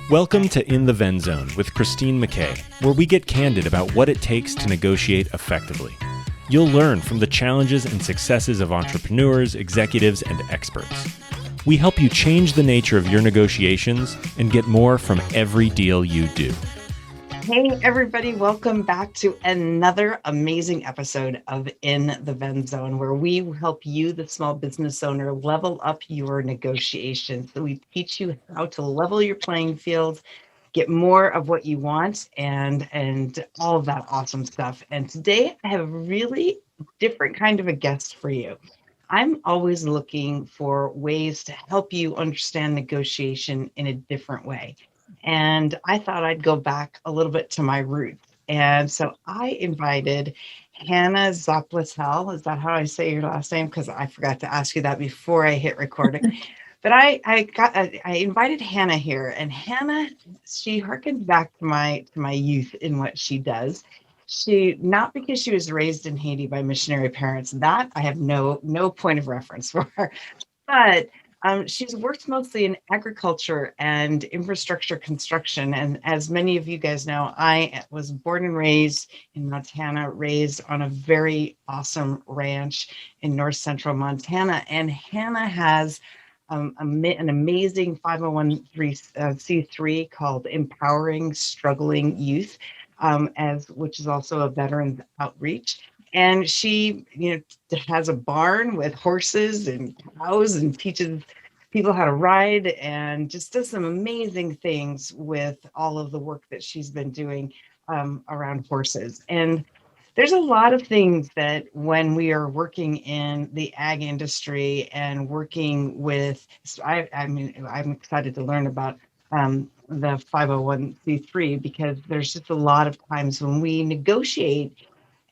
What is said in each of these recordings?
Welcome to In the Venn Zone with Christine McKay, where we get candid about what it takes to negotiate effectively. You'll learn from the challenges and successes of entrepreneurs, executives, and experts. We help you change the nature of your negotiations and get more from every deal you do. Hey, everybody, welcome back to another amazing episode of In the Venn Zone, where we help you, the small business owner, level up your negotiations. So we teach you how to level your playing field, get more of what you want, and all of that awesome stuff. And today I have a really different kind of a guest for you. I'm always looking for ways to help you understand negotiation in a different way. And I thought I'd go back a little bit to my roots. And so I invited Hannah Zapletal. Is that how I say your last name? Because I forgot to ask you that before I hit recording. But I invited Hannah here, and Hannah, she harkened back to my youth in what she does. She, not because she was raised in Haiti by missionary parents, that I have no point of reference for her, but she's worked mostly in agriculture and infrastructure construction. And as many of you guys know, I was born and raised in Montana, raised on a very awesome ranch in north central Montana. And Hannah has an amazing 501c3 called Empowering Struggling Youth, which is also a veterans outreach. And she, has a barn with horses and cows and teaches people how to ride and just does some amazing things with all of the work that she's been doing around horses. And there's a lot of things that when we are working in the ag industry and working with, I'm excited to learn about the 501c3, because there's just a lot of times when we negotiate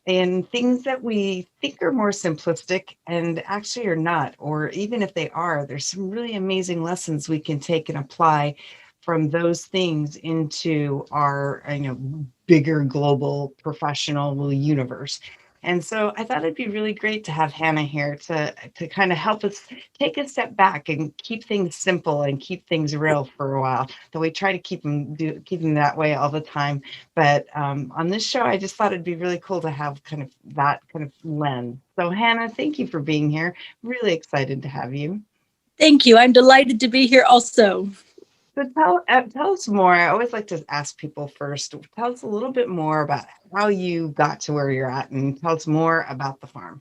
and things that we think are more simplistic and actually are not, or even if they are, there's some really amazing lessons we can take and apply from those things into our, bigger global professional universe. And so I thought it'd be really great to have Hannah here to kind of help us take a step back and keep things simple and keep things real for a while. Though we try to keep them that way all the time. But on this show, I just thought it'd be really cool to have kind of that kind of lens. So Hannah, thank you for being here. Really excited to have you. Thank you. I'm delighted to be here also. So tell us more. I always like to ask people first, tell us a little bit more about how you got to where you're at, and tell us more about the farm.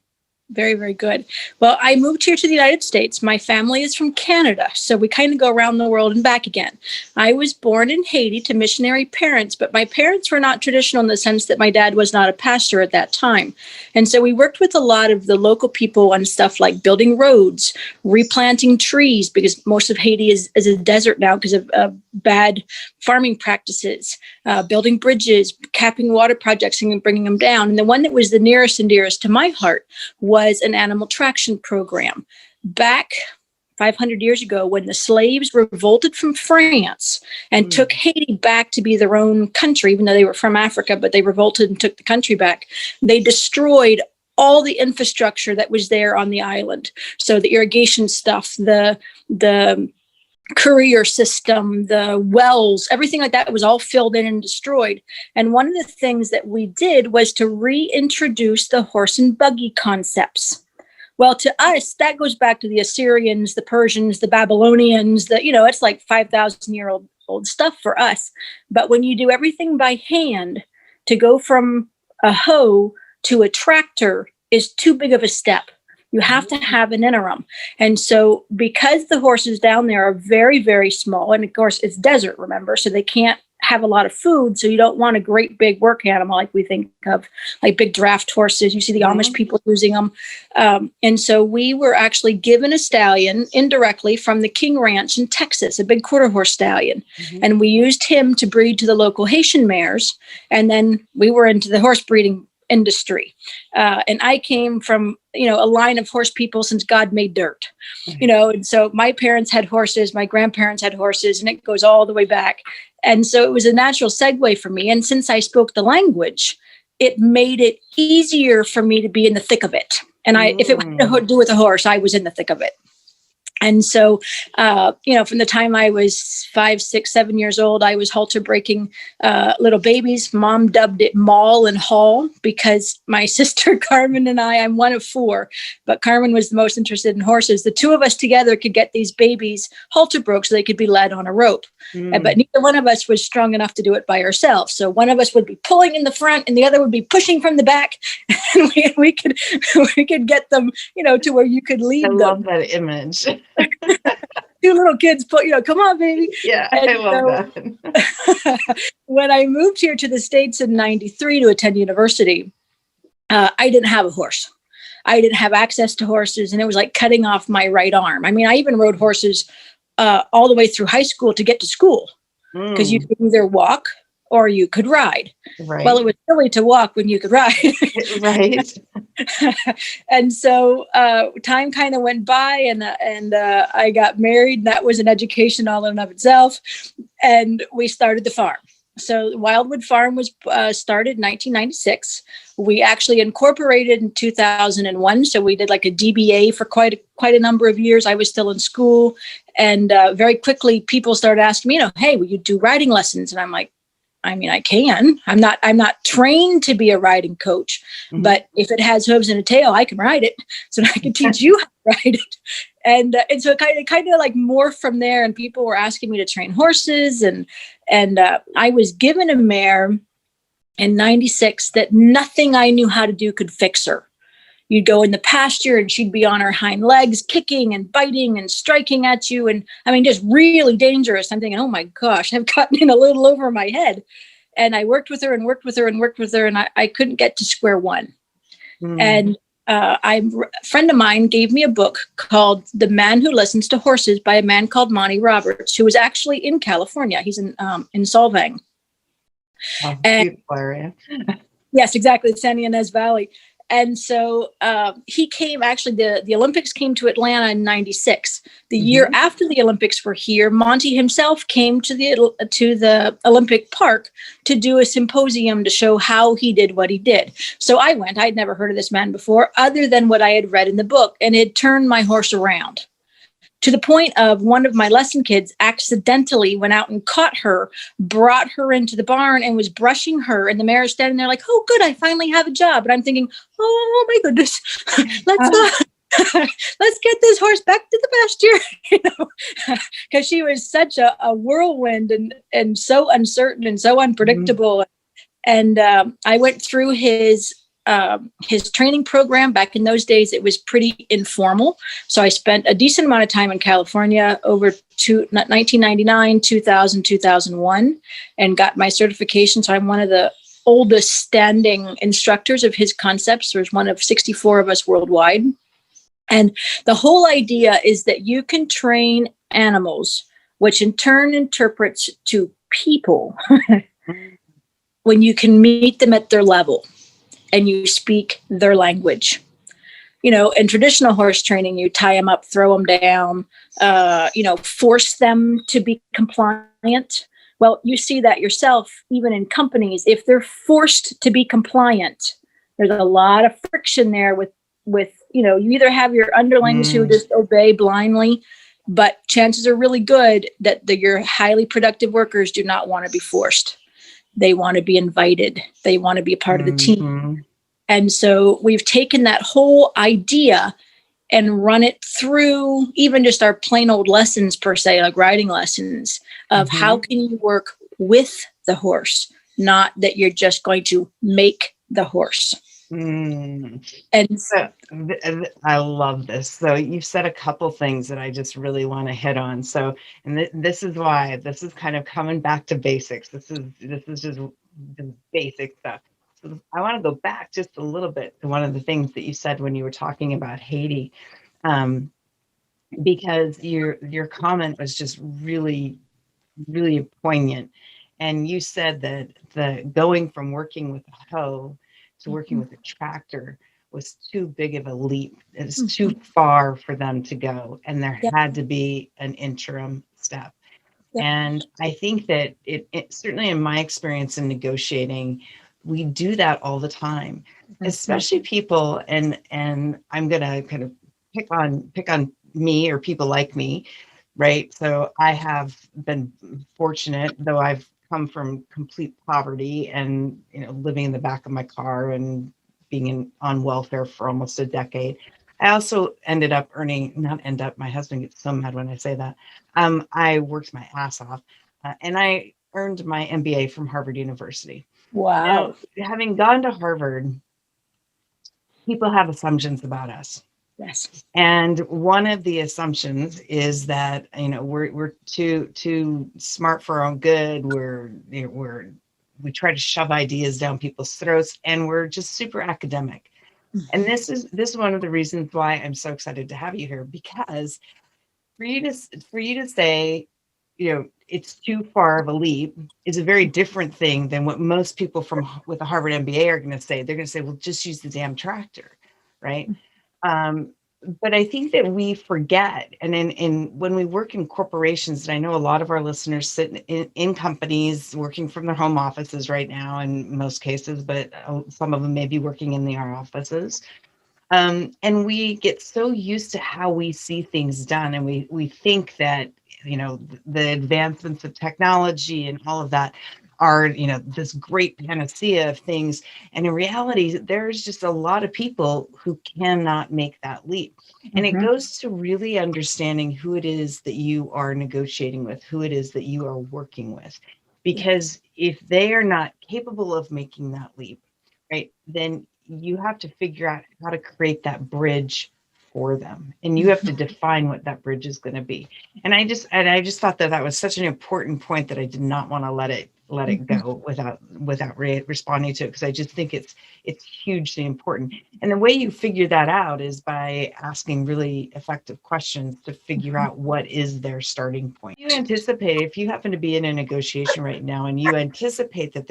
Very, very good. Well, I moved here to the United States. My family is from Canada, so we kind of go around the world and back again. I was born in Haiti to missionary parents, but my parents were not traditional in the sense that my dad was not a pastor at that time. And so we worked with a lot of the local people on stuff like building roads, replanting trees, because most of Haiti is a desert now because of bad farming practices, building bridges, capping water projects and bringing them down. And the one that was the nearest and dearest to my heart was an animal traction program. Back 500 years ago, when the slaves revolted from France and took Haiti back to be their own country, even though they were from Africa, but they revolted and took the country back, they destroyed all the infrastructure that was there on the island. So the irrigation stuff, the courier system, the wells, everything like that was all filled in and destroyed. And one of the things that we did was to reintroduce the horse and buggy concepts. Well, to us, that goes back to the Assyrians, the Persians, the Babylonians, it's like 5,000-year-old stuff for us. But when you do everything by hand, to go from a hoe to a tractor is too big of a step. You have to have an interim. And so because the horses down there are very, very small, and of course it's desert, remember, so they can't have a lot of food. So you don't want a great big work animal like we think of, like big draft horses. You see the Amish people using them. And so we were actually given a stallion indirectly from the King Ranch in Texas, a big quarter horse stallion. And we used him to breed to the local Haitian mares. And then we were into the horse breeding industry. And I came from, a line of horse people since God made dirt, and so my parents had horses, my grandparents had horses, and it goes all the way back. And so it was a natural segue for me. And since I spoke the language, it made it easier for me to be in the thick of it. And if it had to do with a horse, I was in the thick of it. And so, from the time I was 5, 6, 7 years old, I was halter breaking little babies. Mom dubbed it Maul and Haul because my sister Carmen and I'm one of 4, but Carmen was the most interested in horses. The 2 of us together could get these babies halter broke so they could be led on a rope. But neither one of us was strong enough to do it by ourselves. So one of us would be pulling in the front and the other would be pushing from the back. And we could get them, to where you could lead them. I love that image. 2 little kids, come on, baby. Yeah, I love that. When I moved here to the States in 93 to attend university, I didn't have a horse. I didn't have access to horses, and it was like cutting off my right arm. I mean, I even rode horses all the way through high school to get to school because you could either walk or you could ride. Right. Well, it was silly to walk when you could ride. Right. And so time kind of went by, and I got married, and that was an education all in and of itself. And we started the farm. So WildeWood Farm was started in 1996. We actually incorporated in 2001. So we did like a DBA for quite a number of years. I was still in school, and very quickly people started asking me, hey, will you do riding lessons? And I'm like, I mean, I can. I'm not trained to be a riding coach, but if it has hooves and a tail, I can ride it. So I can teach you how to ride it. And so it kind of like morphed from there. And people were asking me to train horses, and I was given a mare in 96 that nothing I knew how to do could fix her. You'd go in the pasture and she'd be on her hind legs, kicking and biting and striking at you. And I mean, just really dangerous. I'm thinking, oh my gosh, I've gotten in a little over my head. And I worked with her and worked with her and worked with her. And I couldn't get to square one. And a friend of mine gave me a book called The Man Who Listens to Horses by a man called Monty Roberts, who was actually in California. He's in Solvang. Oh, beautiful area. Yes, exactly. The San Ynez Valley. And so he came, actually, the Olympics came to Atlanta in 96. The year after the Olympics were here, Monty himself came to the Olympic Park to do a symposium to show how he did what he did. So I went. I'd never heard of this man before, other than what I had read in the book, and it turned my horse around. To the point of one of my lesson kids accidentally went out and caught her, brought her into the barn and was brushing her. And the mare's standing there like, oh, good, I finally have a job. And I'm thinking, oh my goodness, let's get this horse back to the pasture, because she was such a whirlwind and so uncertain and so unpredictable. And I went through his training program. Back in those days, it was pretty informal. So I spent a decent amount of time in California over 1999, 2000, 2001, and got my certification. So I'm one of the oldest standing instructors of his concepts. There's one of 64 of us worldwide. And the whole idea is that you can train animals, which in turn interprets to people when you can meet them at their level and you speak their language. In traditional horse training, you tie them up, throw them down, force them to be compliant. Well, you see that yourself, even in companies. If they're forced to be compliant, there's a lot of friction there with you either have your underlings who just obey blindly, but chances are really good that your highly productive workers do not want to be forced. They want to be invited. They want to be a part of the team. And so we've taken that whole idea and run it through even just our plain old lessons per se, like riding lessons of how can you work with the horse, not that you're just going to make the horse. And so I love this. So you've said a couple things that I just really want to hit on. So, and this is why this is kind of coming back to basics. This is just the basic stuff. So I want to go back just a little bit to one of the things that you said when you were talking about Haiti, because your comment was just really, really poignant. And you said that the going from working with a hoe to working with a tractor was too big of a leap. It was too far for them to go. And there had to be an interim step. And I think that it certainly in my experience in negotiating, we do that all the time, especially people. And I'm going to kind of pick on me or people like me, right? So I have been fortunate, though I've come from complete poverty and, living in the back of my car and being on welfare for almost a decade. I also ended up my husband gets so mad when I say that. I worked my ass off and I earned my MBA from Harvard University. Wow. Now, having gone to Harvard, people have assumptions about us. Yes. And one of the assumptions is that, we're too smart for our own good. We try to shove ideas down people's throats, and we're just super academic. And this is one of the reasons why I'm so excited to have you here, because for you to say, it's too far of a leap is a very different thing than what most people with a Harvard MBA are going to say. They're going to say, well, just use the damn tractor, right? But I think that we forget, and when we work in corporations, and I know a lot of our listeners sit in companies working from their home offices right now in most cases, but some of them may be working in our offices. And we get so used to how we see things done, and we think that, the advancements of technology and all of that are, this great panacea of things. And in reality, there's just a lot of people who cannot make that leap. And it goes to really understanding who it is that you are negotiating with, who it is that you are working with. Because if they are not capable of making that leap, right, then you have to figure out how to create that bridge for them, and you have to define what that bridge is going to be. And I just thought that was such an important point that I did not want to let it go without responding to it, because I just think it's hugely important. And the way you figure that out is by asking really effective questions to figure out what is their starting point. You anticipate, if you happen to be in a negotiation right now and you anticipate that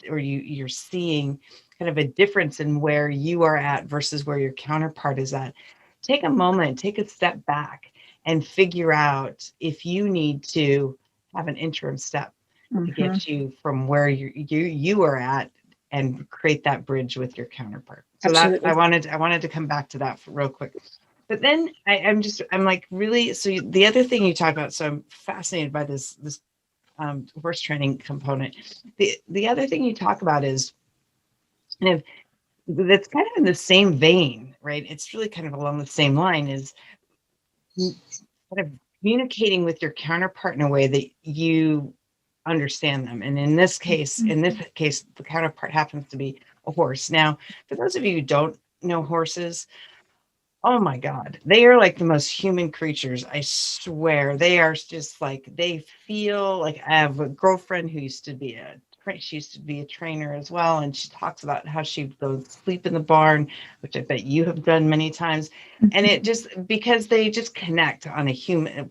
you're seeing kind of a difference in where you are at versus where your counterpart is at, take a moment, take a step back, and figure out if you need to have an interim step to get you from where you are at and create that bridge with your counterpart. So that I wanted to come back to that real quick. But then I'm like, really, so the other thing you talk about, so I'm fascinated by this horse training component. The other thing you talk about is kind of, that's kind of in the same vein, right? It's really kind of along the same line, is kind of communicating with your counterpart in a way that you understand them. And in this case, the counterpart happens to be a horse. Now, for those of you who don't know horses, oh my God, they are like the most human creatures. I swear, they are just like, they feel like, I have a girlfriend who used to be a trainer as well, and she talks about how she goes sleep in the barn, which I bet you have done many times. And it just, because they just connect on a human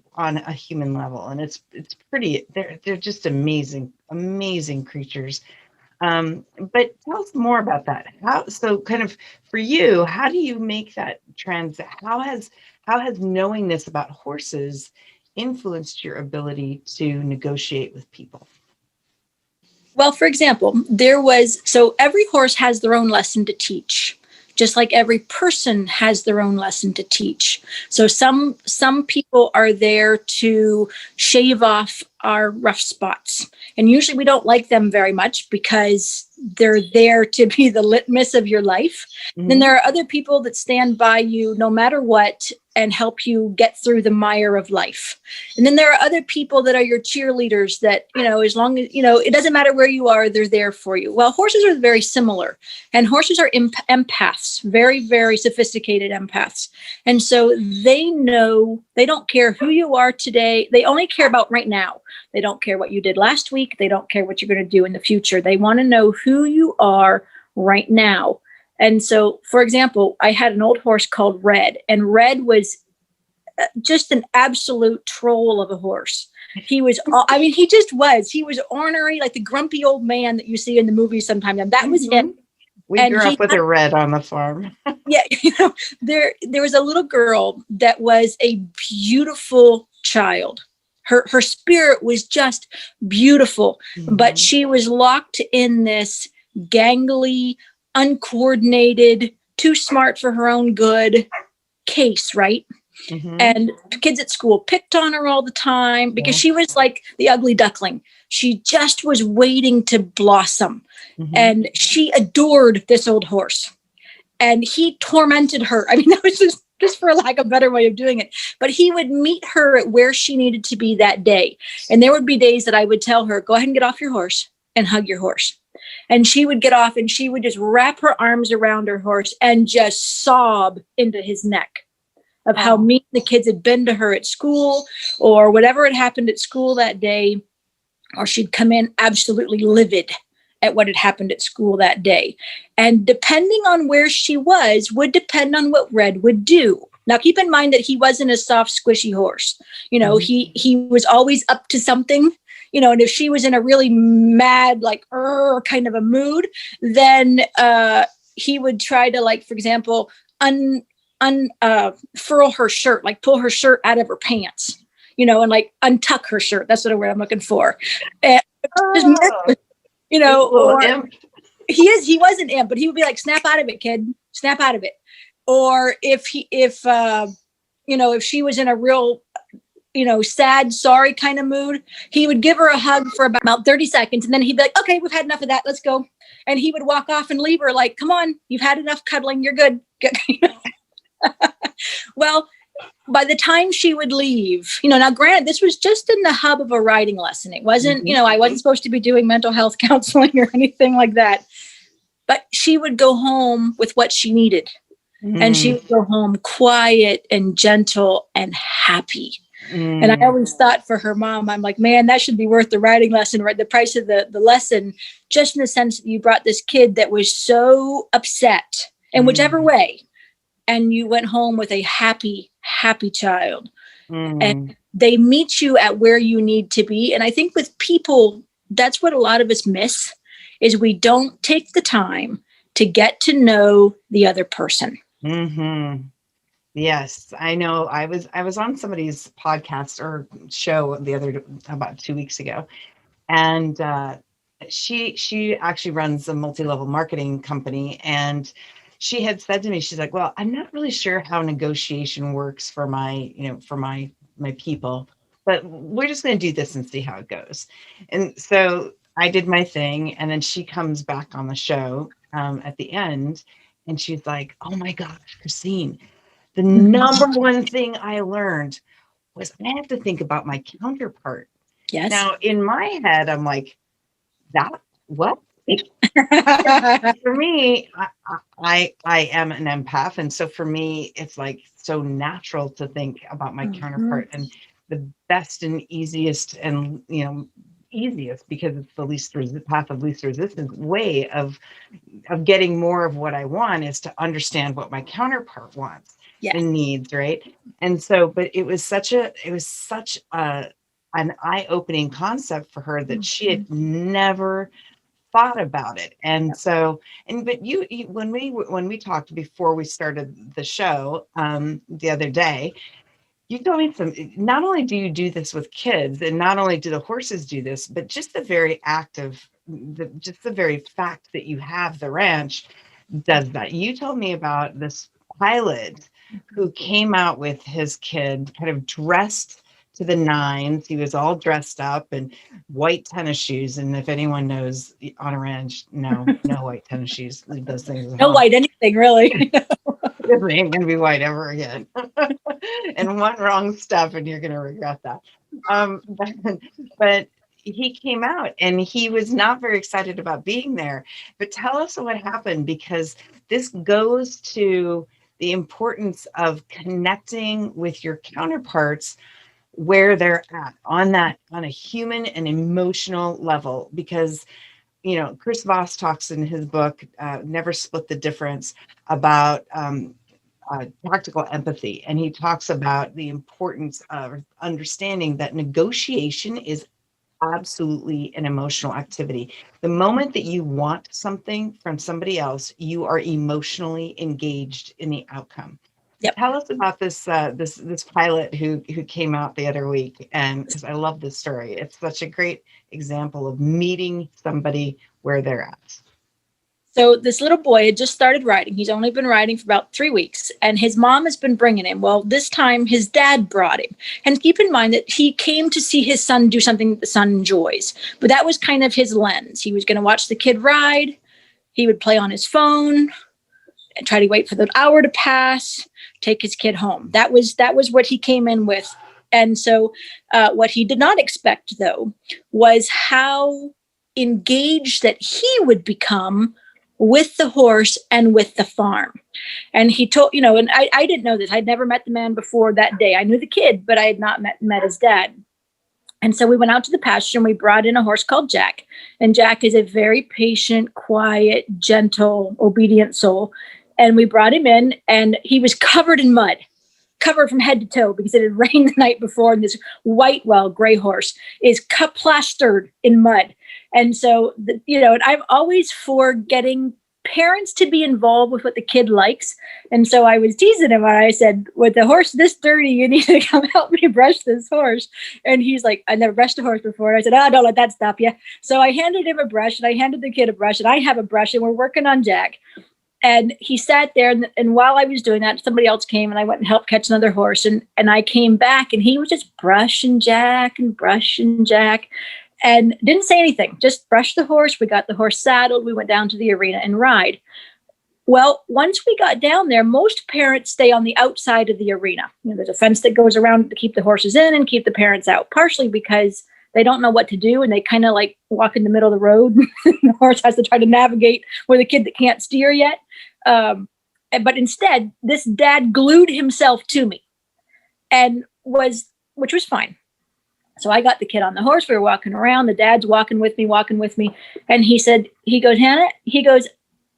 level, and it's pretty. They're just amazing creatures. But tell us more about that. So kind of for you, how do you make that how has knowing this about horses influenced your ability to negotiate with people? Well, for example, every horse has their own lesson to teach, just like every person has their own lesson to teach. So some people are there to shave off our rough spots. And usually we don't like them very much because they're there to be the litmus of your life. Then there are other people that stand by you no matter what and help you get through the mire of life. And then there are other people that are your cheerleaders that, as long as, it doesn't matter where you are, they're there for you. Well, horses are very similar, and horses are empaths, very, very sophisticated empaths. And so they know, they don't care who you are today. They only care about right now. They don't care what you did last week. They don't care what you're going to do in the future. They want to know who you are right now. And so, for example, I had an old horse called Red, and Red was just an absolute troll of a horse. He was ornery, like the grumpy old man that you see in the movies sometimes. And that was him. We grew up with a Red on the farm. Yeah. There was a little girl that was a beautiful child. Her spirit was just beautiful, but she was locked in this gangly, uncoordinated, too smart for her own good case, right? And kids at school picked on her all the time because she was like the ugly duckling. She just was waiting to blossom. And she adored this old horse. And he tormented her. I mean, that was just for lack of a better way of doing it. But he would meet her at where she needed to be that day. And there would be days that I would tell her, go ahead and get off your horse and hug your horse. And she would get off and she would just wrap her arms around her horse and just sob into his neck of how mean the kids had been to her at school or whatever had happened at school that day. Or she'd come in absolutely livid at what had happened at school that day. And depending on where she was would depend on what Red would do. Now, keep in mind that he wasn't a soft, squishy horse. You know, he was always up to something, you know, and if she was in a really mad, like, kind of a mood, then he would try to, like, for example, unfurl her shirt, like pull her shirt out of her pants, you know, and like untuck her shirt. That's what word I'm looking for. And you know, or he was an imp, but he would be like, snap out of it, kid, snap out of it. Or if you know, if she was in a real, you know, sad, sorry kind of mood, he would give her a hug for about 30 seconds. And then he'd be like, okay, we've had enough of that. Let's go. And he would walk off and leave her like, come on, you've had enough cuddling. You're good. Well, by the time she would leave, you know, now granted, this was just in the hub of a riding lesson. It wasn't, you know, I wasn't supposed to be doing mental health counseling or anything like that, but she would go home with what she needed. And she would go home quiet and gentle and happy. And I always thought for her mom, I'm like, man, that should be worth the riding lesson, right? The price of the lesson, just in the sense that you brought this kid that was so upset in whichever way. And you went home with a happy child. And they meet you at where you need to be. And I think with people, that's what a lot of us miss, is we don't take the time to get to know the other person. Yes, I know. I was on somebody's podcast or show about 2 weeks ago, and she actually runs a multi-level marketing company, and she had said to me, she's like, well, I'm not really sure how negotiation works for my people, but we're just going to do this and see how it goes. And so I did my thing, and then she comes back on the show at the end, and she's like, oh my gosh, Christine, the number one thing I learned was I have to think about my counterpart. Yes. Now, in my head, I'm like, what? For me, I am an empath. And so for me, it's like so natural to think about my counterpart, and the best and easiest and, you know, easiest because it's the path of least resistance way of getting more of what I want is to understand what my counterpart wants and needs, right? And so, but it was such an eye-opening concept for her that she had never thought about it. And so, but you when we talked before we started the show the other day, you told me not only do you do this with kids, and not only do the horses do this, but just the very the very fact that you have the ranch does that. You told me about this pilot who came out with his kid kind of dressed to the nines. He was all dressed up and white tennis shoes. And if anyone knows, on a ranch, no white tennis shoes. Leave those things at No home. white anything, really. It ain't gonna be white ever again. And one wrong step and you're gonna regret that. But he came out and he was not very excited about being there. But tell us what happened, because this goes to the importance of connecting with your counterparts where they're at on a human and emotional level. Because, you know, Chris Voss talks in his book, Never Split the Difference, about tactical empathy. And he talks about the importance of understanding that negotiation is absolutely an emotional activity. The moment that you want something from somebody else, you are emotionally engaged in the outcome. Yep. Tell us about this this pilot who came out the other week, and because I love this story. It's such a great example of meeting somebody where they're at. So this little boy had just started riding. He's only been riding for about 3 weeks, and his mom has been bringing him. Well, this time his dad brought him. And keep in mind that he came to see his son do something that the son enjoys. But that was kind of his lens. He was going to watch the kid ride. He would play on his phone and try to wait for the hour to pass, take his kid home. That was what he came in with. And so what he did not expect, though, was how engaged that he would become with the horse and with the farm. And he told, and I didn't know this. I'd never met the man before that day. I knew the kid, but I had not met his dad. And so we went out to the pasture and we brought in a horse called Jack. And Jack is a very patient, quiet, gentle, obedient soul. And we brought him in and he was covered in mud, covered from head to toe because it had rained the night before. And this white, gray horse is plastered in mud. And so, and I'm always for getting parents to be involved with what the kid likes. And so I was teasing him and I said, with the horse this dirty, you need to come help me brush this horse. And he's like, I never brushed a horse before. And I said, don't let that stop you. So I handed him a brush and I handed the kid a brush and I have a brush and we're working on Jack. And he sat there and while I was doing that, somebody else came and I went and helped catch another horse. And I came back and he was just brushing Jack and didn't say anything, just brushed the horse. We got the horse saddled. We went down to the arena and ride. Well, once we got down there, most parents stay on the outside of the arena. There's a fence that goes around to keep the horses in and keep the parents out, partially because they don't know what to do. And they kind of like walk in the middle of the road. The horse has to try to navigate with a kid that can't steer yet. But instead, this dad glued himself to me which was fine. So I got the kid on the horse. We were walking around. The dad's walking with me. And he goes, Hannah,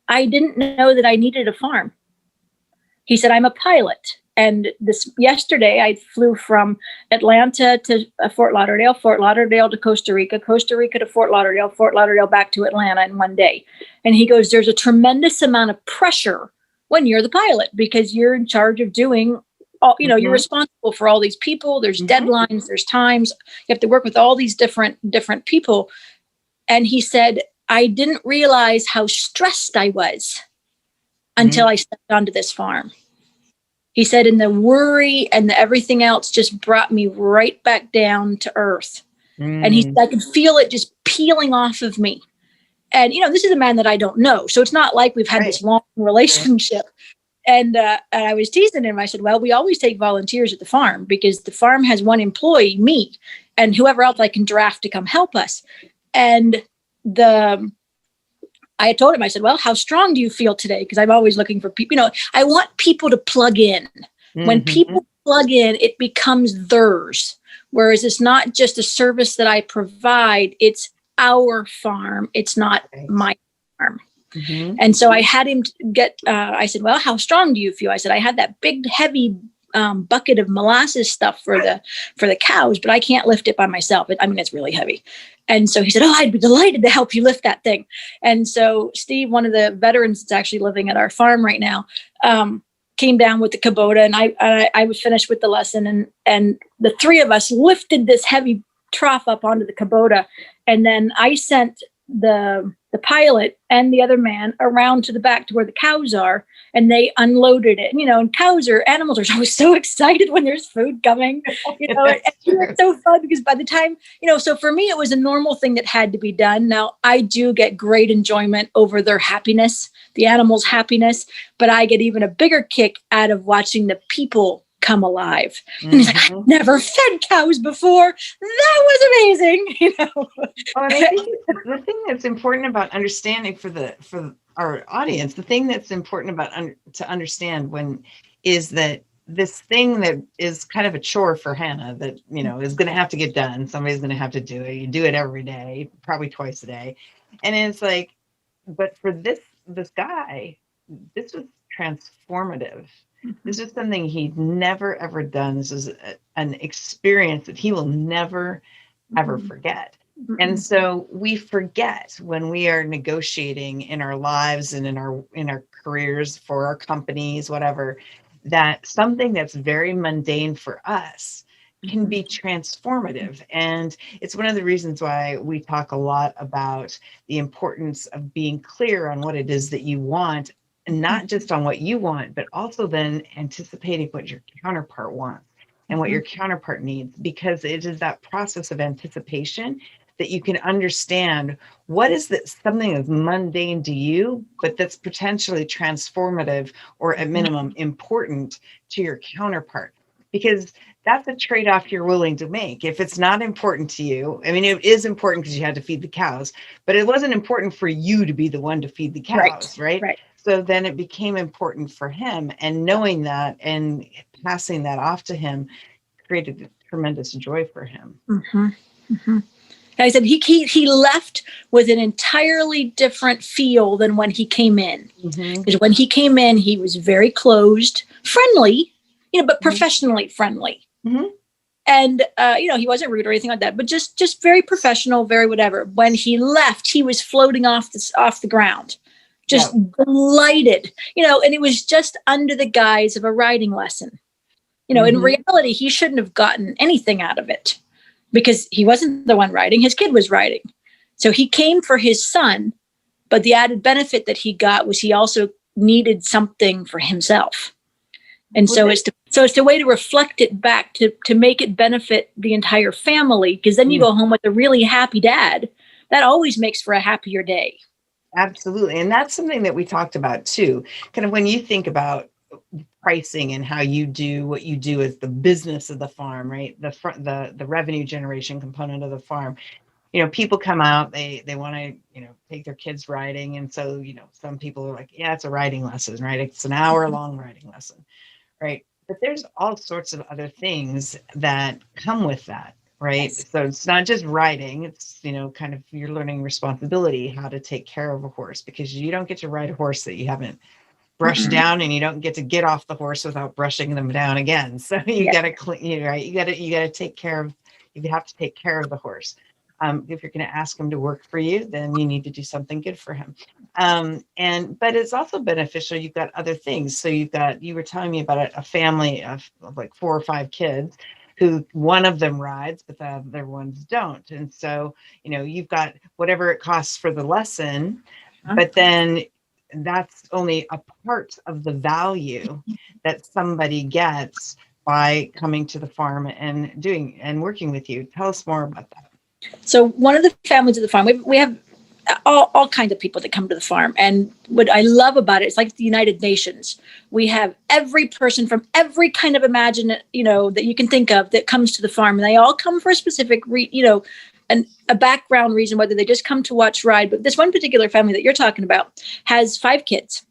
I didn't know that I needed a farm. He said, I'm a pilot. And yesterday I flew from Atlanta to Fort Lauderdale to Costa Rica to Fort Lauderdale back to Atlanta in one day. And he goes, there's a tremendous amount of pressure when you're the pilot because you're in charge of doing all, you're responsible for all these people. There's deadlines, there's times. You have to work with all these different people. And he said, I didn't realize how stressed I was until I stepped onto this farm. He said, and the worry and everything else just brought me right back down to earth. And he said, I could feel it just peeling off of me. And, this is a man that I don't know. So it's not like we've had this long relationship. And I was teasing him. I said, well, we always take volunteers at the farm because the farm has one employee, me, and whoever else I can draft to come help us. And I told him, I said, well, how strong do you feel today? Because I'm always looking for people. I want people to plug in. When people plug in, it becomes theirs. Whereas it's not just a service that I provide. It's our farm. It's not my farm. And so I had him I said, well, how strong do you feel? I said, I had that big, heavy bucket of molasses stuff for the cows, but I can't lift it by myself. It's really heavy. And so he said, I'd be delighted to help you lift that thing. And so Steve, one of the veterans that's actually living at our farm right now, came down with the Kubota and I was finished with the lesson and the three of us lifted this heavy trough up onto the Kubota. And then I sent the pilot and the other man around to the back to where the cows are, and they unloaded it. And animals are always so excited when there's food coming. It's so fun because by the time, so for me, it was a normal thing that had to be done. Now I do get great enjoyment over their happiness, the animals' happiness, but I get even a bigger kick out of watching the people come alive. And he's like, I've never fed cows before. That was amazing. Well, and I think the thing that's important about understanding for our audience, the thing that's important about to understand is that this thing that is kind of a chore for Hannah that, is going to have to get done. Somebody's going to have to do it. You do it every day, probably twice a day. And it's like, but for this guy, this was transformative. This is something he'd never, ever done. This is an experience that he will never, ever forget. And so we forget when we are negotiating in our lives and in our careers for our companies, whatever, that something that's very mundane for us can be transformative. And it's one of the reasons why we talk a lot about the importance of being clear on what it is that you want, and not just on what you want, but also then anticipating what your counterpart wants and what your counterpart needs, because it is that process of anticipation that you can understand what is that something that's mundane to you, but that's potentially transformative or at minimum important to your counterpart. Because that's a trade-off you're willing to make. If it's not important to you, I mean, it is important because you had to feed the cows, but it wasn't important for you to be the one to feed the cows, right? So then it became important for him, and knowing that and passing that off to him created a tremendous joy for him. I said he left with an entirely different feel than when he came in. Because when he came in, he was very closed, friendly, but professionally friendly. And he wasn't rude or anything like that, but just very professional, very whatever. When he left, he was floating off the ground, just delighted, and it was just under the guise of a riding lesson. In reality, he shouldn't have gotten anything out of it, because he wasn't the one riding, his kid was riding. So he came for his son, but the added benefit that he got was he also needed something for himself. And so it's the way to reflect it back to make it benefit the entire family, because then you go home with a really happy dad. That always makes for a happier day. Absolutely. And that's something that we talked about too. Kind of when you think about pricing and how you do what you do as the business of the farm, right? The revenue generation component of the farm. People come out, they want to, take their kids riding. And so, some people are like, yeah, it's a riding lesson, right? It's an hour-long riding lesson, right? But there's all sorts of other things that come with that, right? Yes. So it's not just riding, it's, kind of you're learning responsibility, how to take care of a horse, because you don't get to ride a horse that you haven't brushed down, and you don't get to get off the horse without brushing them down again. So you got to clean, right? You got to take care of, you have to take care of the horse. If you're going to ask him to work for you, then you need to do something good for him. But it's also beneficial. You've got other things. So you were telling me about a family of like 4 or 5 kids who one of them rides, but the other ones don't. And so, you've got whatever it costs for the lesson, but then that's only a part of the value that somebody gets by coming to the farm and working with you. Tell us more about that. So one of the families of the farm, we have all kinds of people that come to the farm. And what I love about it, it's like the United Nations. We have every person from every kind of that you can think of that comes to the farm, and they all come for a specific, a background reason, whether they just come to watch ride. But this one particular family that you're talking about has 5 kids,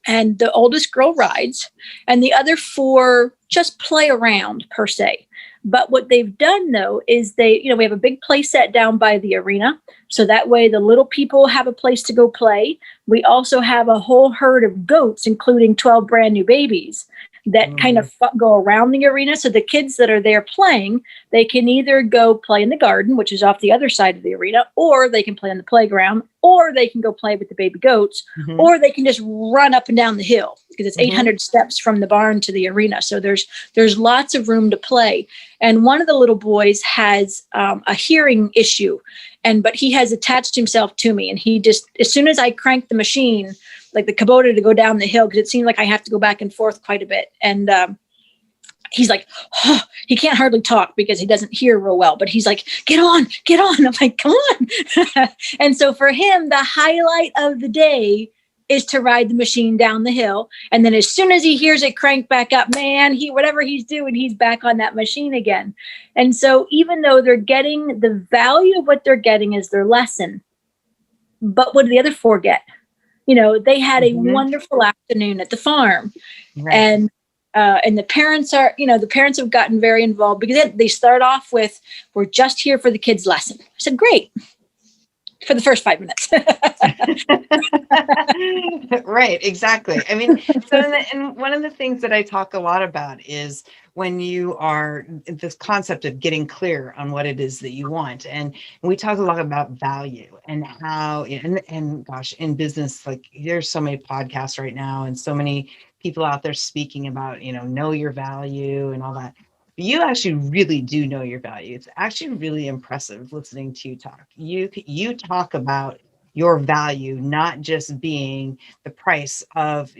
and the oldest girl rides, and the other 4 just play around per se. But what they've done, though, is we have a big play set down by the arena. So that way the little people have a place to go play. We also have a whole herd of goats, including 12 brand new babies that kind of go around the arena. So the kids that are there playing, they can either go play in the garden, which is off the other side of the arena, or they can play on the playground, or they can go play with the baby goats, or they can just run up and down the hill, because it's 800 steps from the barn to the arena. So there's lots of room to play. And one of the little boys has a hearing issue, but he has attached himself to me. And he just, as soon as I crank the machine, like the Kubota, to go down the hill, because it seemed like I have to go back and forth quite a bit. And he's like, oh, he can't hardly talk because he doesn't hear real well, but he's like, get on. I'm like, come on. And so for him, the highlight of the day is to ride the machine down the hill. And then as soon as he hears it crank back up, man, whatever he's doing, he's back on that machine again. And so even though they're getting the value of what they're getting is their lesson, but what do the other 4 get? They had a wonderful afternoon at the farm. Right. And the parents have gotten very involved, because they start off with, we're just here for the kids' lesson. I said, great. For the first 5 minutes. Right, exactly. I mean, and one of the things that I talk a lot about is when you are this concept of getting clear on what it is that you want. And we talk a lot about value and how, and gosh, in business, like there's so many podcasts right now and so many people out there speaking about, know your value and all that. You actually really do know your value. It's actually really impressive listening to you talk. You talk about your value not just being the price of,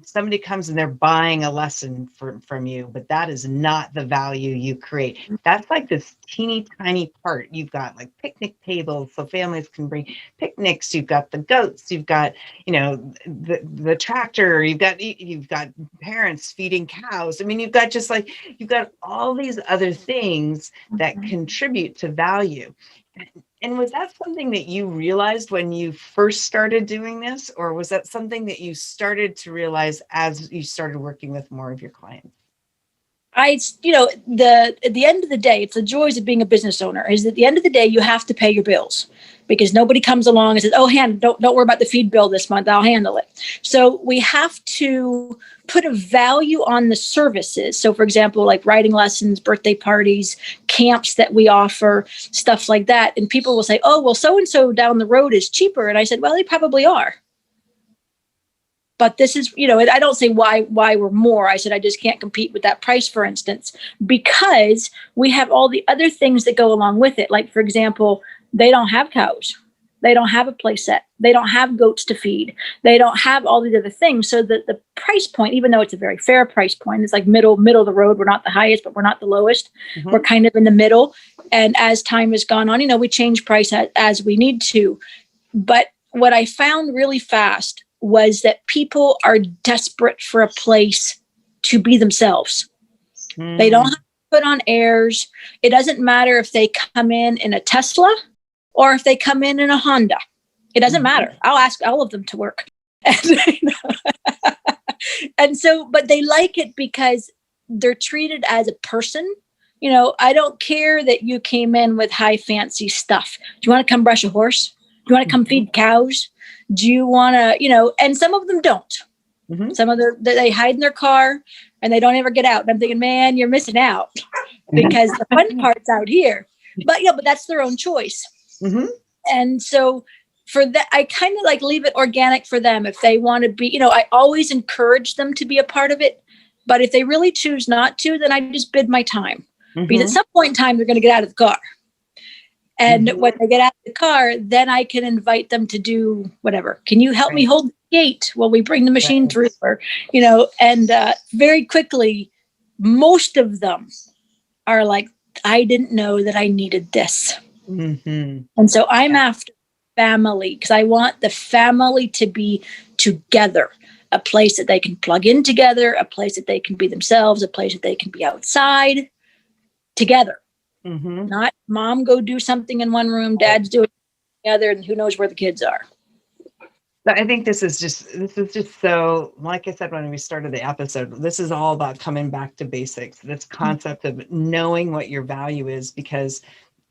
somebody comes and they're buying a lesson from you, but that is not the value you create. That's like this teeny tiny part. You've got like picnic tables so families can bring picnics. You've got the goats. You've got, the tractor. You've got parents feeding cows. I mean, you've got all these other things that contribute to value. And was that something that you realized when you first started doing this, or was that something that you started to realize as you started working with more of your clients? At the end of the day, it's the joys of being a business owner. Is at the end of the day, you have to pay your bills because nobody comes along and says, "Oh, Hannah, don't worry about the feed bill this month. I'll handle it." So we have to put a value on the services. So, for example, like writing lessons, birthday parties, camps that we offer, stuff like that. And people will say, "Oh, well, so and so down the road is cheaper," and I said, "Well, they probably are." But this is, I don't say why we're more. I said, I just can't compete with that price, for instance, because we have all the other things that go along with it. Like, for example, they don't have cows. They don't have a play set. They don't have goats to feed. They don't have all these other things. So the price point, even though it's a very fair price point, it's like middle of the road. We're not the highest, but we're not the lowest. Mm-hmm. We're kind of in the middle. And as time has gone on, we change price as we need to. But what I found really fast was that people are desperate for a place to be themselves. They don't have to put on airs. It doesn't matter if they come in a Tesla or if they come in a Honda. It doesn't matter. I'll ask all of them to work. And so, but they like it because they're treated as a person. I don't care that you came in with high fancy stuff. Do you want to come brush a horse? Do you want to come feed cows? Do you want to, and some of them don't. Mm-hmm. Some of them, they hide in their car and they don't ever get out. And I'm thinking, man, you're missing out because the fun part's out here. But, but that's their own choice. Mm-hmm. And so for that, I kind of like leave it organic for them. If they want to be, I always encourage them to be a part of it. But if they really choose not to, then I just bid my time. Mm-hmm. Because at some point in time, they're going to get out of the car. And when they get out of the car, then I can invite them to do whatever. Can you help me hold the gate while we bring the machine through? Or, and very quickly, most of them are like, I didn't know that I needed this. Mm-hmm. And so I'm after family because I want the family to be together, a place that they can plug in together, a place that they can be themselves, a place that they can be outside together. Mm-hmm. Not mom go do something in one room, dad's doing the other, and who knows where the kids are. I think this is just so, like I said when we started the episode, this is all about coming back to basics. This concept of knowing what your value is, because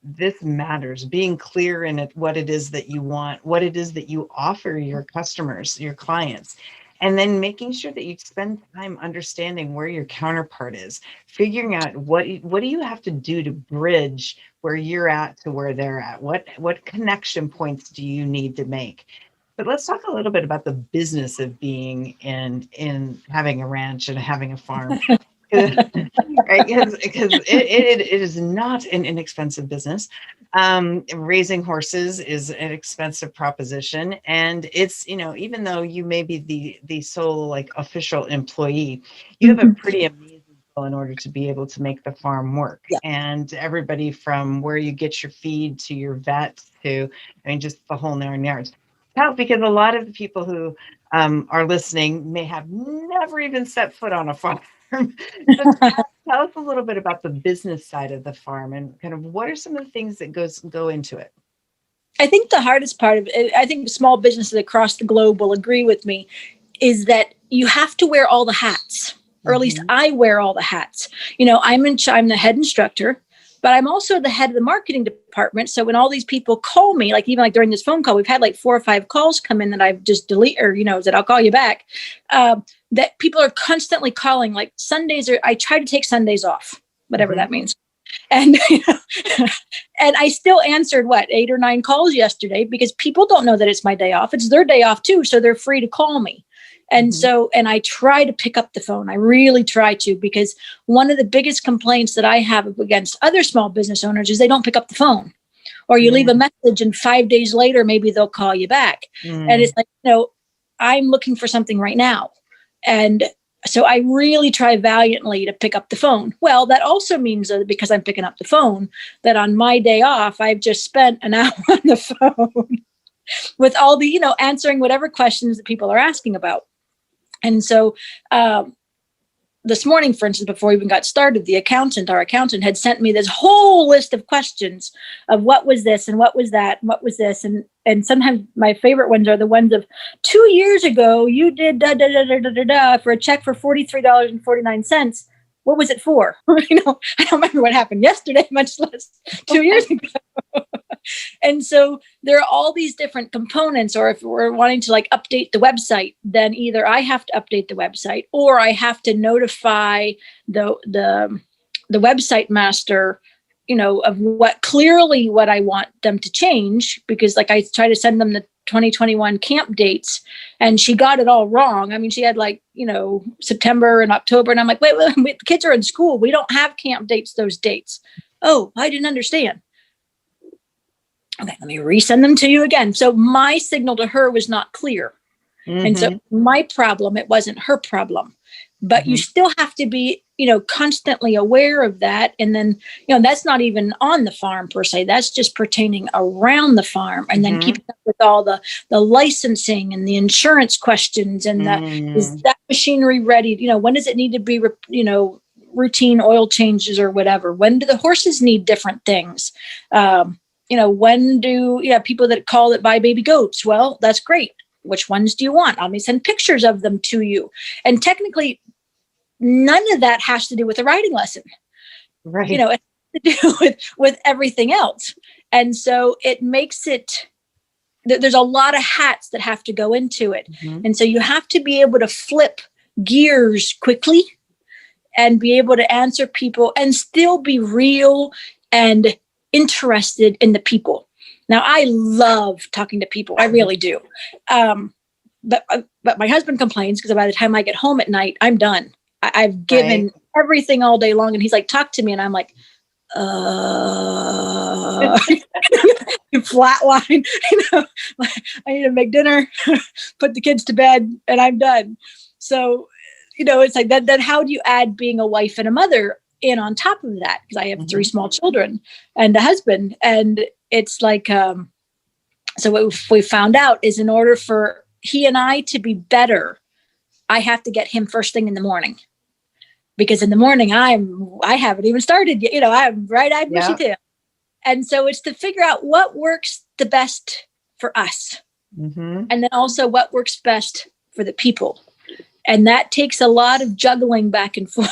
this matters. Being clear in it, what it is that you want, what it is that you offer your customers, your clients. And then making sure that you spend time understanding where your counterpart is, figuring out what do you have to do to bridge where you're at to where they're at. What connection points do you need to make? But let's talk a little bit about the business of being in having a ranch and having a farm. Right? Because it is not an inexpensive business. Raising horses is an expensive proposition, and it's even though you may be the sole like official employee, you have a pretty amazing goal in order to be able to make the farm work. Yeah. And everybody from where you get your feed to your vet to just the whole 9 yards. Because a lot of the people who are listening may have never even set foot on a farm. So tell us a little bit about the business side of the farm and kind of what are some of the things that go into it? I think the hardest part of it, I think small businesses across the globe will agree with me, is that you have to wear all the hats, or at least I wear all the hats. I'm the head instructor, but I'm also the head of the marketing department. So when all these people call me, like even like during this phone call, we've had like 4 or 5 calls come in that I've just deleted, or that I'll call you back. That people are constantly calling, like Sundays, I try to take Sundays off, whatever that means. And, and I still answered 8 or 9 calls yesterday because people don't know that it's my day off. It's their day off too. So they're free to call me. And so, and I try to pick up the phone. I really try to, because one of the biggest complaints that I have against other small business owners is they don't pick up the phone, or you leave a message and 5 days later, maybe they'll call you back. And it's like, I'm looking for something right now. And so I really try valiantly to pick up the phone. Well, that also means that because I'm picking up the phone, that on my day off, I've just spent an hour on the phone with all the, answering whatever questions that people are asking about. And so this morning, for instance, before we even got started, our accountant had sent me this whole list of questions of what was this and what was that and what was this. And sometimes my favorite ones are the ones of 2 years ago, you did da, da, da, da, da, da, da, for a check for $43.49. What was it for? I don't remember what happened yesterday, much less 2 years ago. And so there are all these different components, or if we're wanting to update the website, then either I have to update the website, or I have to notify the website master, of what I want them to change, because I try to send them the 2021 camp dates and she got it all wrong. I mean, she had September and October, and I'm like, wait, the kids are in school. We don't have camp dates, those dates. Oh, I didn't understand. Okay, let me resend them to you again. So my signal to her was not clear. And so my problem, it wasn't her problem. But you still have to be, constantly aware of that. And then, that's not even on the farm per se. That's just pertaining around the farm. And then keeping up with all the licensing and the insurance questions and is that machinery ready? When does it need to be, routine oil changes or whatever? When do the horses need different things? When do people that call that buy baby goats? Well, that's great. Which ones do you want? Let me send pictures of them to you. And technically, none of that has to do with the riding lesson. Right. It has to do with everything else. And so it makes it, there's a lot of hats that have to go into it. And so you have to be able to flip gears quickly and be able to answer people and still be real and interested in the people. Now, I love talking to people. I really do. But my husband complains because by the time I get home at night, I'm done. I've given everything all day long. And he's like, talk to me. And I'm like, flatline, I need to make dinner, put the kids to bed, and I'm done. So, it's like that. Then how do you add being a wife and a mother in on top of that? Because I have 3 small children and a husband. And it's like, so what we found out is in order for he and I to be better, I have to get him first thing in the morning. Because in the morning, I haven't even started yet. I'm bright-eyed, bushy tail. And so it's to figure out what works the best for us. And then also what works best for the people. And that takes a lot of juggling back and forth.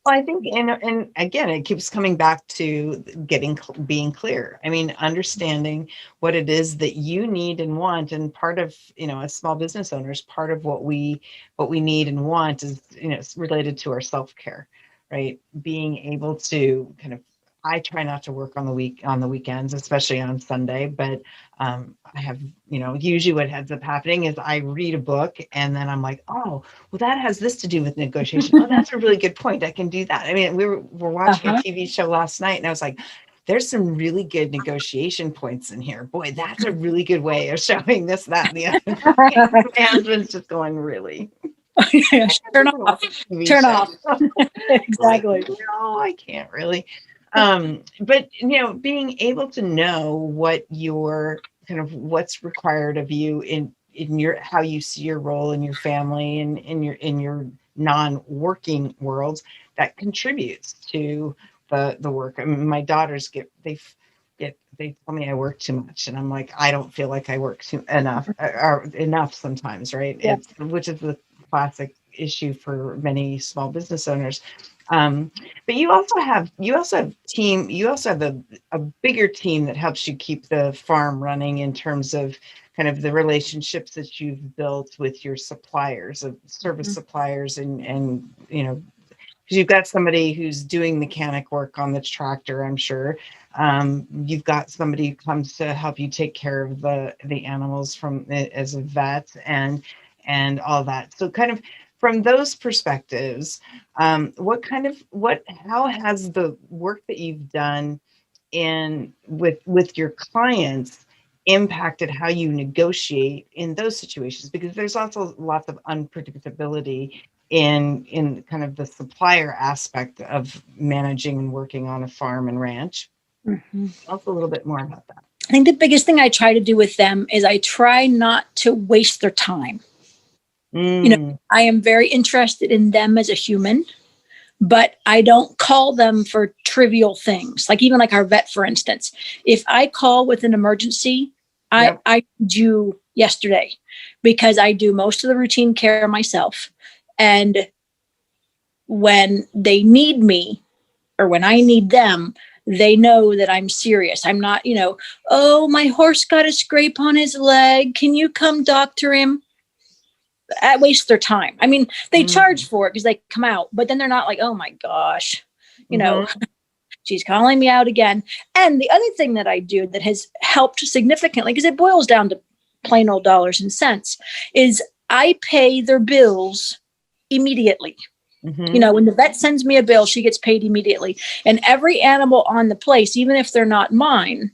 Well, I think, and again, it keeps coming back to being clear. I mean, understanding what it is that you need and want, and part of, as small business owners, part of what we need and want is, it's related to our self-care, right? Being able to I try not to work on the weekends, especially on Sunday, but I have, usually what ends up happening is I read a book and then I'm like, oh, well, that has this to do with negotiation. Oh, that's a really good point. I can do that. I mean, we were watching a TV show last night and I was like, there's some really good negotiation points in here. Boy, that's a really good way of showing this, that, and the other. My husband's just going, really? Turn off. Exactly. Like, no, I can't really. But being able to know what your what's required of you in your how you see your role in your family and in your non-working worlds that contributes to the work. I mean, my daughters they tell me I work too much, and I'm like, I don't feel like I work enough sometimes, right? Yeah. Which is the classic issue for many small business owners. But you also have a bigger team that helps you keep the farm running in terms of the relationships that you've built with your suppliers, of service suppliers, and because you've got somebody who's doing mechanic work on the tractor, I'm sure. You've got somebody who comes to help you take care of the animals as a vet, and and all that. So kind of from those perspectives, how has the work that you've done with your clients impacted how you negotiate in those situations? Because there's also lots of unpredictability in kind of the supplier aspect of managing and working on a farm and ranch. Tell us a little bit more about that. I think the biggest thing I try to do with them is I try not to waste their time. I am very interested in them as a human, but I don't call them for trivial things. Like even like our vet, for instance, if I call with an emergency, I need you yesterday, because I do most of the routine care myself. And when they need me or when I need them, they know that I'm serious. I'm not, oh, my horse got a scrape on his leg. Can you come doctor him? That wastes their time. I mean, they charge for it because they come out, but then they're not like, oh my gosh, she's calling me out again. And the other thing that I do that has helped significantly, because it boils down to plain old dollars and cents, is I pay their bills immediately. When the vet sends me a bill, she gets paid immediately. And every animal on the place, even if they're not mine,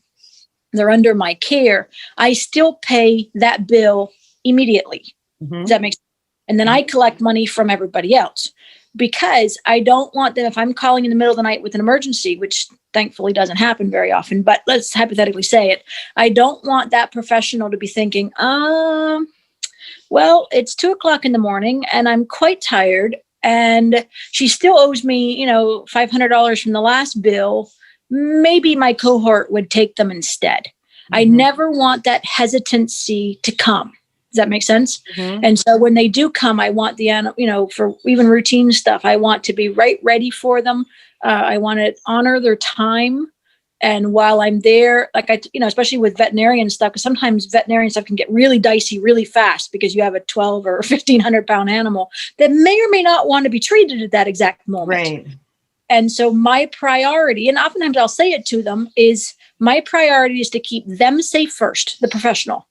they're under my care, I still pay that bill immediately. Does that make sense? And then I collect money from everybody else, because I don't want them, if I'm calling in the middle of the night with an emergency, which thankfully doesn't happen very often, but let's hypothetically say it, I don't want that professional to be thinking, well, it's 2:00 in the morning and I'm quite tired and she still owes me, $500 from the last bill. Maybe my cohort would take them instead. I never want that hesitancy to come. Does that make sense? And so when they do come, I want the animal, for even routine stuff, I want to be right ready for them. I want to honor their time. And while I'm there, like especially with veterinarian stuff, because sometimes veterinarian stuff can get really dicey really fast because you have a 12 or 1,500 pound animal that may or may not want to be treated at that exact moment. Right. And so my priority, and oftentimes I'll say it to them, is my priority is to keep them safe first, the professional.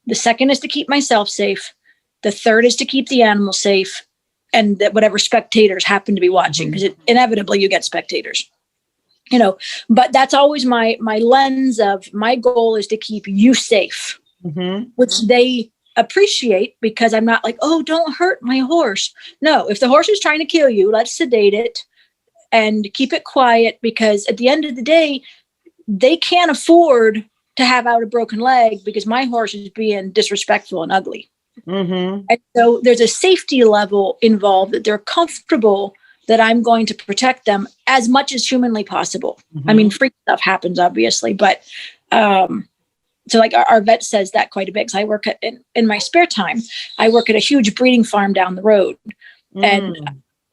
The second is to keep myself safe. The third is to keep the animal safe, and that whatever spectators happen to be watching, because inevitably you get spectators, but that's always my lens of my goal is to keep you safe, which they appreciate, because I'm not like, oh, don't hurt my horse. No, if the horse is trying to kill you, let's sedate it and keep it quiet, because at the end of the day, they can't afford to have out a broken leg because my horse is being disrespectful and ugly. And so there's a safety level involved, that they're comfortable that I'm going to protect them as much as humanly possible. I mean, freak stuff happens, obviously, but so like our vet says that quite a bit, because I work in my spare time, I work at a huge breeding farm down the road, and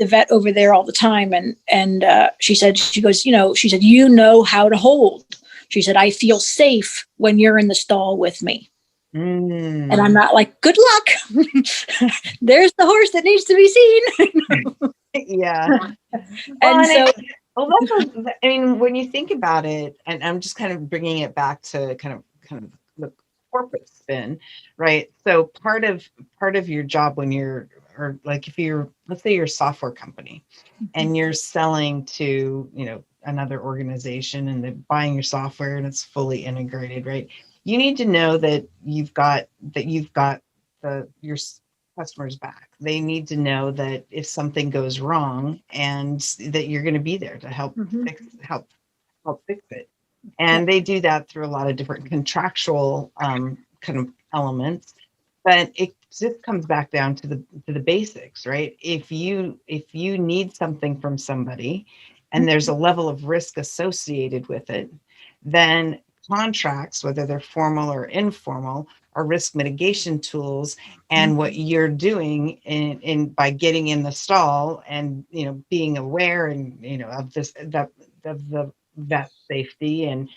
the vet over there all the time. And she said, you know how to hold. She said, I feel safe when you're in the stall with me. And I'm not like, good luck. There's the horse that needs to be seen. Yeah. When you think about it, and I'm just kind of bringing it back to kind of the corporate spin, right? So part of your job when you're, or like if you're, let's say you're a software company and you're selling to, another organization, and they're buying your software and it's fully integrated, right? You need to know that you've got your customers back. They need to know that if something goes wrong, and that you're going to be there to help fix it. And they do that through a lot of different contractual kind of elements. But it just comes back down to the basics, right? If you need something from somebody and there's a level of risk associated with it, then contracts, whether they're formal or informal, are risk mitigation tools. And what you're doing in by getting in the stall and being aware and of the vet safety and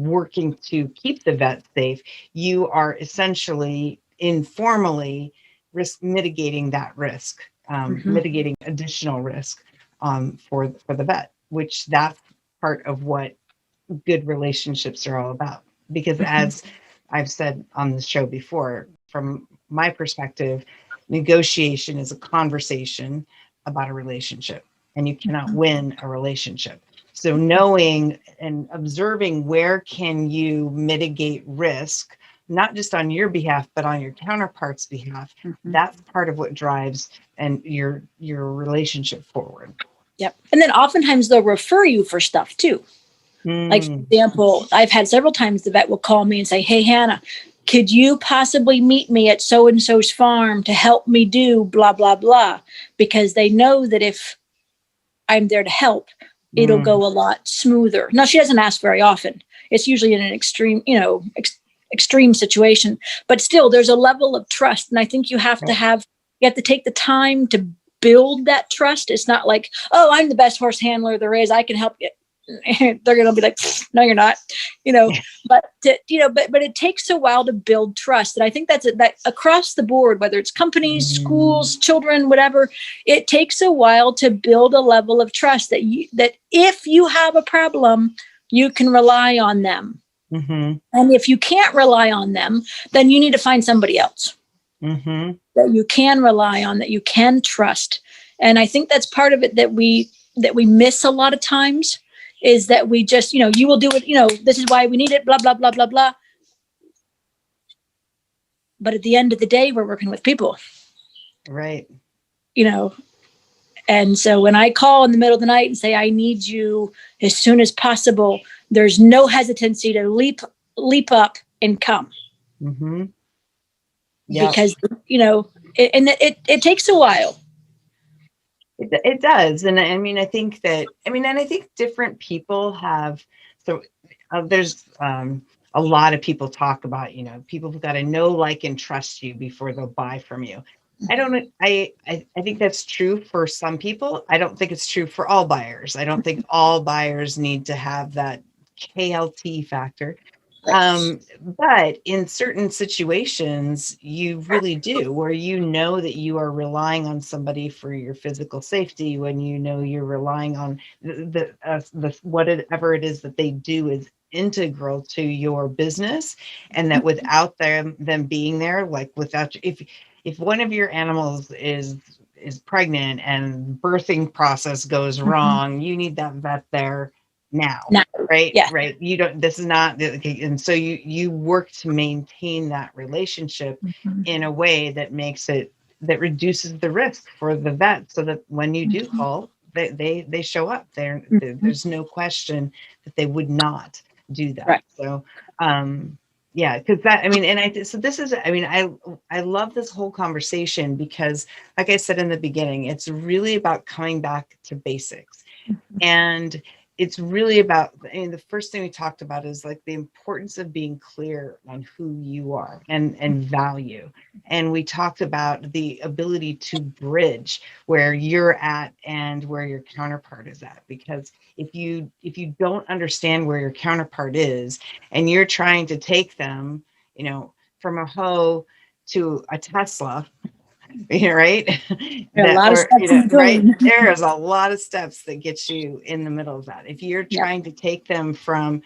working to keep the vet safe, you are essentially informally risk mitigating that risk, mitigating additional risk for the vet, which that's part of what good relationships are all about. Because as I've said on the show before, from my perspective, Negotiation is a conversation about a relationship, and you cannot win a relationship. So knowing and observing where can you mitigate risk, not just on your behalf, but on your counterpart's behalf, that's part of what drives and your relationship forward. Yep. And then oftentimes they'll refer you for stuff too. Like, for example, I've had several times the vet will call me and say, hey, Hannah, could you possibly meet me at so-and-so's farm to help me do blah, blah, blah? Because they know that if I'm there to help, it'll go a lot smoother. Now, she doesn't ask very often. It's usually in an extreme, extreme situation, but still there's a level of trust. And I think you have to take the time to build that trust. It's not like, oh, I'm the best horse handler there is, I can help you. They're going to be like, no, you're not, but it takes a while to build trust. And I think that across the board, whether it's companies, schools, children, whatever, it takes a while to build a level of trust that if you have a problem, you can rely on them. And if you can't rely on them, then you need to find somebody else that you can rely on, that you can trust. And I think that's part of it that we miss a lot of times, is that we just, you will do it, this is why we need it, blah, blah, blah, blah, blah. But at the end of the day, we're working with people. Right. And so when I call in the middle of the night and say, I need you as soon as possible, there's no hesitancy to leap up and come. Because, it takes a while. It does. And I think different people have, there's a lot of people talk about, people who've got to know, like, and trust you before they'll buy from you. I think that's true for some people. I don't think it's true for all buyers. I don't think all buyers need to have that KLT factor. But in certain situations, you really do, where that you are relying on somebody for your physical safety, when you're relying on the whatever it is that they do is integral to your business, and that without them being there, like if one of your animals is pregnant and birthing process goes wrong, you need that vet there now. Right. Yeah. Right. You don't, this is not, and so you work to maintain that relationship in a way that that reduces the risk for the vet, so that when you do call, they show up there. There's no question that they would not do that. Right. So, because I love this whole conversation, because like I said in the beginning, it's really about coming back to basics. And it's really about, the first thing we talked about is like the importance of being clear on who you are and value. And we talked about the ability to bridge where you're at and where your counterpart is at. Because if you don't understand where your counterpart is, and you're trying to take them, from a hoe to a Tesla, right? Right. There's a lot of steps that get you in the middle of that. If you're trying to take them from,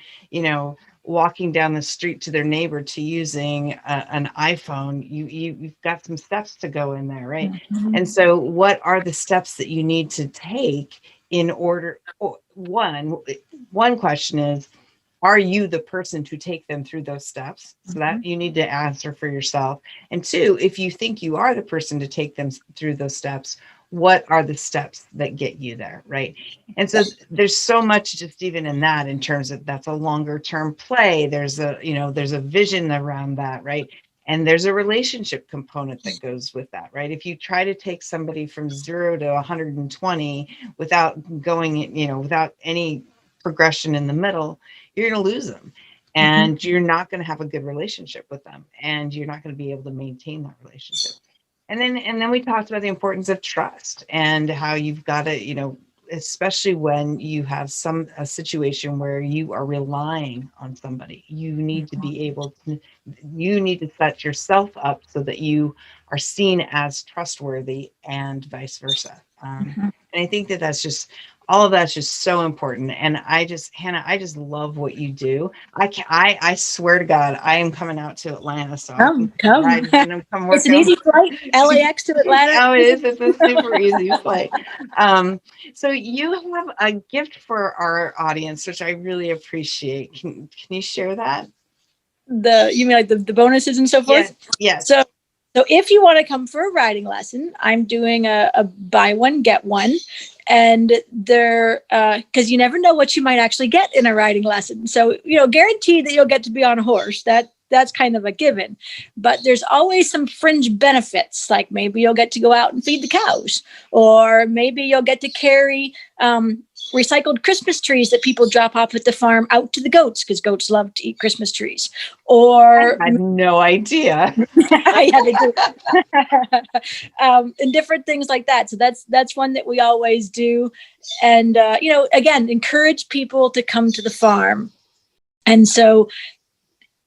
walking down the street to their neighbor to using an iPhone, you've got some steps to go in there, right? And so what are the steps that you need to take in order? One question is, are you the person to take them through those steps? So that you need to answer for yourself. And two, if you think you are the person to take them through those steps, what are the steps that get you there, right? And so there's so much just even in that, in terms of that's a longer term play. There's a vision around that, right? And there's a relationship component that goes with that, right? If you try to take somebody from 0 to 120 without going, without any progression in the middle, you're going to lose them, and you're not going to have a good relationship with them, and you're not going to be able to maintain that relationship. And then we talked about the importance of trust, and how you've got to, especially when you have a situation where you are relying on somebody, you need to set yourself up so that you are seen as trustworthy, and vice versa. And I think that that's just all of that's just so important. And Hannah, I just love what you do. I swear to God, I am coming out to Atlanta. So Come. come work. It's an easy flight, LAX to Atlanta. Oh, it is. It's a super easy flight. So you have a gift for our audience, which I really appreciate. Can you share that? You mean like the bonuses and so forth? Yes. So if you want to come for a riding lesson, I'm doing a buy one, get one. And they're, because you never know what you might actually get in a riding lesson. So, guaranteed that you'll get to be on a horse. That's kind of a given. But there's always some fringe benefits, like maybe you'll get to go out and feed the cows, or maybe you'll get to carry recycled Christmas trees that people drop off at the farm out to the goats, because goats love to eat Christmas trees. Or I had no idea. Yeah, they do. And different things like that. So that's one that we always do. And, again, encourage people to come to the farm. And so,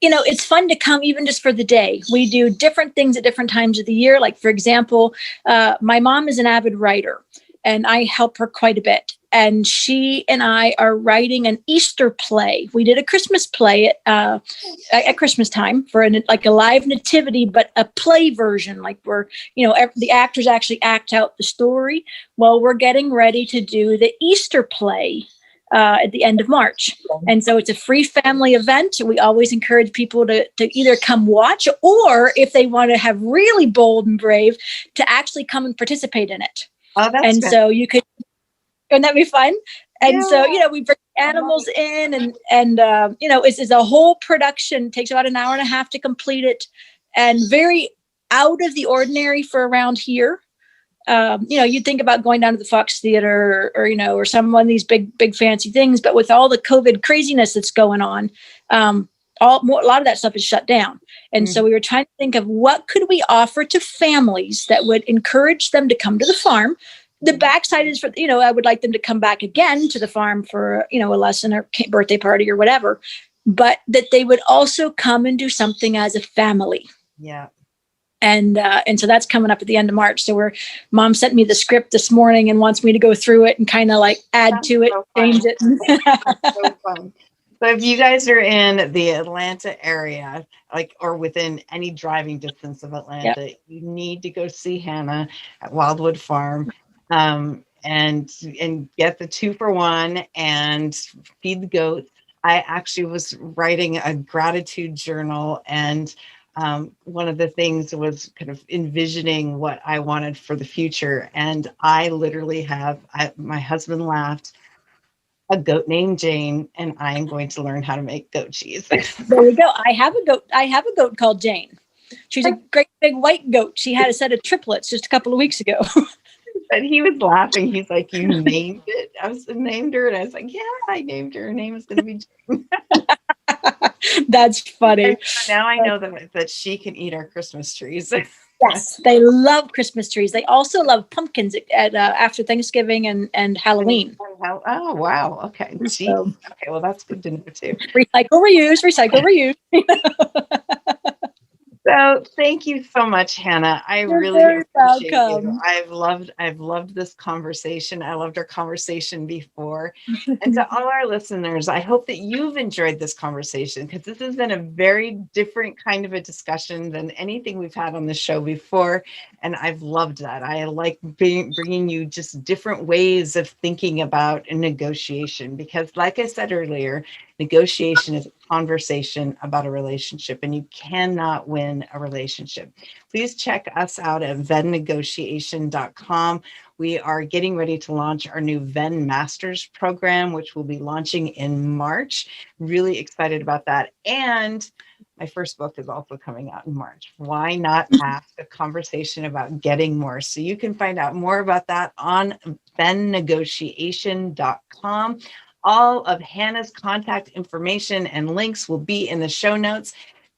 it's fun to come even just for the day. We do different things at different times of the year. Like, for example, my mom is an avid writer, and I help her quite a bit. And she and I are writing an Easter play. We did a Christmas play at Christmas time for a live nativity, but a play version, like where, the actors actually act out the story. Well, we're getting ready to do the Easter play at the end of March. And so it's a free family event. We always encourage people to either come watch, or if they want to have really bold and brave, to actually come and participate in it. Oh, that's and good. So you could, wouldn't that be fun? And Yeah. So, we bring animals in and it's a whole production. It takes about an hour and a half to complete it, and very out of the ordinary for around here. You'd think about going down to the Fox Theater or some one of these big fancy things, but with all the COVID craziness that's going on, a lot of that stuff is shut down. And so we were trying to think of what could we offer to families that would encourage them to come to the farm. The backside is for, I would like them to come back again to the farm for, a lesson or birthday party or whatever, but that they would also come and do something as a family. Yeah. And so that's coming up at the end of March. So Mom sent me the script this morning and wants me to go through it and kind of add to it, change it. That's so fun. So if you guys are in the Atlanta area, or within any driving distance of Atlanta, you need to go see Hannah at WildeWood Farm. And get the 2-for-1 and feed the goats. I actually was writing a gratitude journal, and one of the things was kind of envisioning what I wanted for the future. And I literally have, my husband laughed, a goat named Jane, and I am going to learn how to make goat cheese. There you go. I have a goat called Jane. She's a great big white goat. She had a set of triplets just a couple of weeks ago. But he was laughing. He's like, "You named it?" Named her, and I was like, "Yeah, I named her. Her name is going to be Jane." That's funny. And now I know that she can eat our Christmas trees. Yes, they love Christmas trees. They also love pumpkins after Thanksgiving and Halloween. Oh, wow. Okay. Okay, well, that's good to know too. Recycle, reuse. So thank you so much, Hannah. I You're really very appreciate welcome. you. I've loved this conversation. I loved our conversation before. And to all our listeners, I hope that you've enjoyed this conversation, because this has been a very different kind of a discussion than anything we've had on the show before. And I've loved that. I like bringing you just different ways of thinking about a negotiation, because like I said earlier, negotiation is a conversation about a relationship, and you cannot win a relationship. Please check us out at vennegotiation.com. We are getting ready to launch our new Venn Masters program, which will be launching in March. Really excited about that. And my first book is also coming out in March. Why not ask a conversation about getting more? So you can find out more about that on vennegotiation.com. All of Hannah's contact information and links will be in the show notes.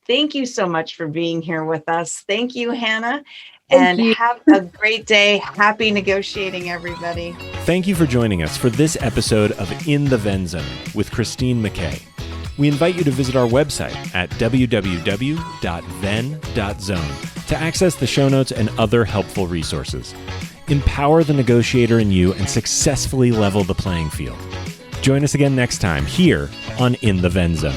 Thank you so much for being here with us. Thank you, Hannah. And have a great day. Happy negotiating, everybody. Thank you for joining us for this episode of In the Venn Zone with Christine McKay. We invite you to visit our website at www.venn.zone to access the show notes and other helpful resources. empower the negotiator in you, and successfully level the playing field. Join us again next time here on In the Venn Zone.